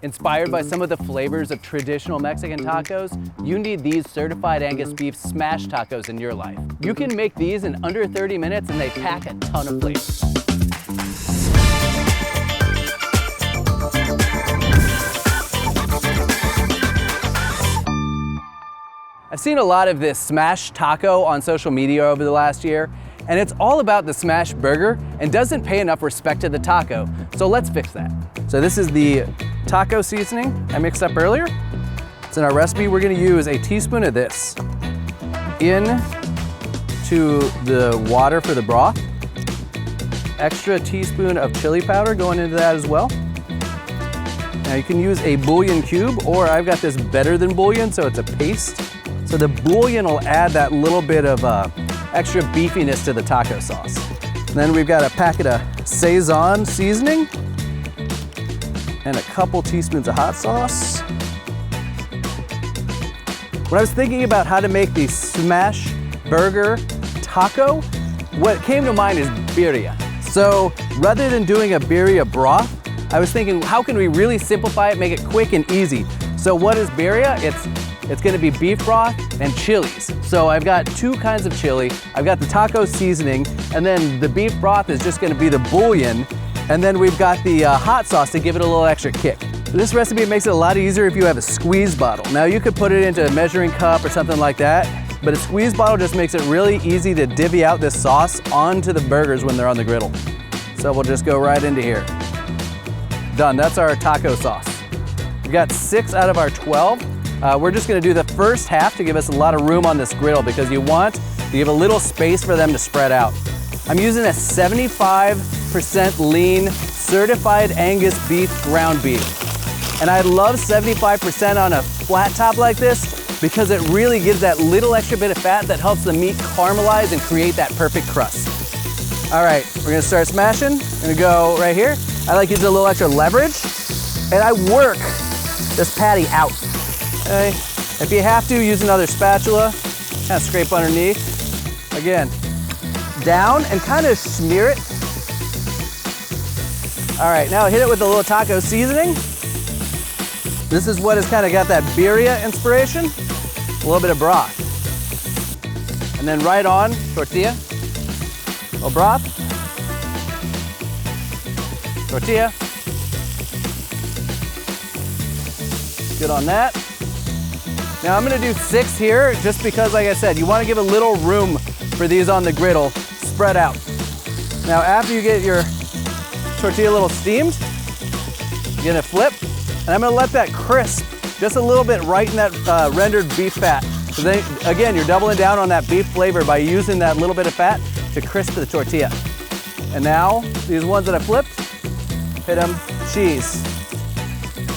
Inspired by some of the flavors of traditional Mexican tacos, you need these Certified Angus Beef Smash Tacos in your life. You can make these in under 30 minutes and they pack a ton of flavor. I've seen a lot of this smash taco on social media over the last year, and it's all about the smash burger and doesn't pay enough respect to the taco. So let's fix that. So this is the taco seasoning I mixed up earlier. It's in our recipe. We're gonna use a teaspoon of this into the water for the broth. Extra teaspoon of chili powder going into that as well. Now you can use a bouillon cube, or I've got this better than bouillon, so it's a paste. So the bouillon will add that little bit of extra beefiness to the taco sauce. And then we've got a packet of Sazon seasoning and a couple teaspoons of hot sauce. When I was thinking about how to make the smash burger taco, what came to mind is birria. So rather than doing a birria broth, I was thinking, how can we really simplify it, make it quick and easy? So what is birria? It's gonna be beef broth and chilies. So I've got two kinds of chili. I've got the taco seasoning, and then the beef broth is just gonna be the bouillon. And then we've got the hot sauce to give it a little extra kick. This recipe makes it a lot easier if you have a squeeze bottle. Now you could put it into a measuring cup or something like that, but a squeeze bottle just makes it really easy to divvy out this sauce onto the burgers when they're on the griddle. So we'll just go right into here. Done, that's our taco sauce. We've got 6 out of our 12. We're just gonna do the first half to give us a lot of room on this griddle because you want to give a little space for them to spread out. I'm using a 75% lean Certified Angus Beef ground beef. And I love 75% on a flat top like this because it really gives that little extra bit of fat that helps the meat caramelize and create that perfect crust. All right, we're gonna start smashing. I'm gonna go right here. I like using a little extra leverage, and I work this patty out. Okay. If you have to, use another spatula, kind of scrape underneath. Again, down and kind of smear it. All right, now hit it with a little taco seasoning. This is what has kind of got that birria inspiration. A little bit of broth. And then right on, tortilla, a little broth, tortilla. Good on that. Now I'm gonna do 6 here just because, like I said, you wanna give a little room for these on the griddle, spread out. Now after you get your tortilla a little steamed, you're gonna flip, and I'm gonna let that crisp just a little bit right in that rendered beef fat. So then, again, you're doubling down on that beef flavor by using that little bit of fat to crisp the tortilla. And now, these ones that I flipped, hit them, cheese.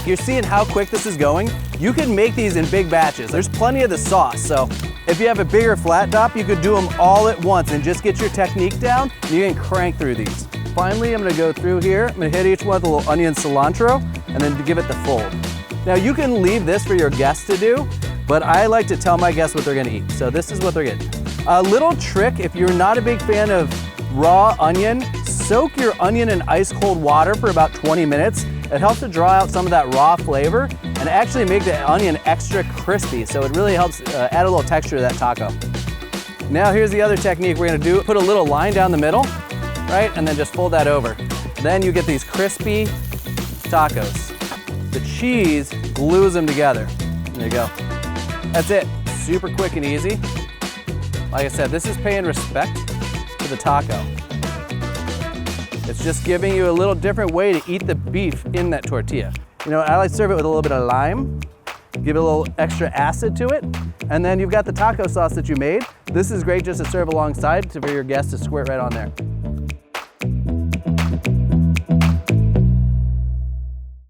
You're seeing how quick this is going. You can make these in big batches. There's plenty of the sauce, so if you have a bigger flat top, you could do them all at once and just get your technique down, and you can crank through these. Finally, I'm gonna go through here. I'm gonna hit each one with a little onion cilantro, and then give it the fold. Now you can leave this for your guests to do, but I like to tell my guests what they're gonna eat. So this is what they're getting. A little trick, if you're not a big fan of raw onion, soak your onion in ice cold water for about 20 minutes. It helps to draw out some of that raw flavor and actually make the onion extra crispy. So it really helps add a little texture to that taco. Now here's the other technique we're gonna do. Put a little line down the middle, right? And then just fold that over. Then you get these crispy tacos. The cheese glues them together. There you go. That's it, super quick and easy. Like I said, this is paying respect to the taco. It's just giving you a little different way to eat the beef in that tortilla. You know, I like to serve it with a little bit of lime, give it a little extra acid to it, and then you've got the taco sauce that you made. This is great just to serve alongside for your guests to squirt right on there.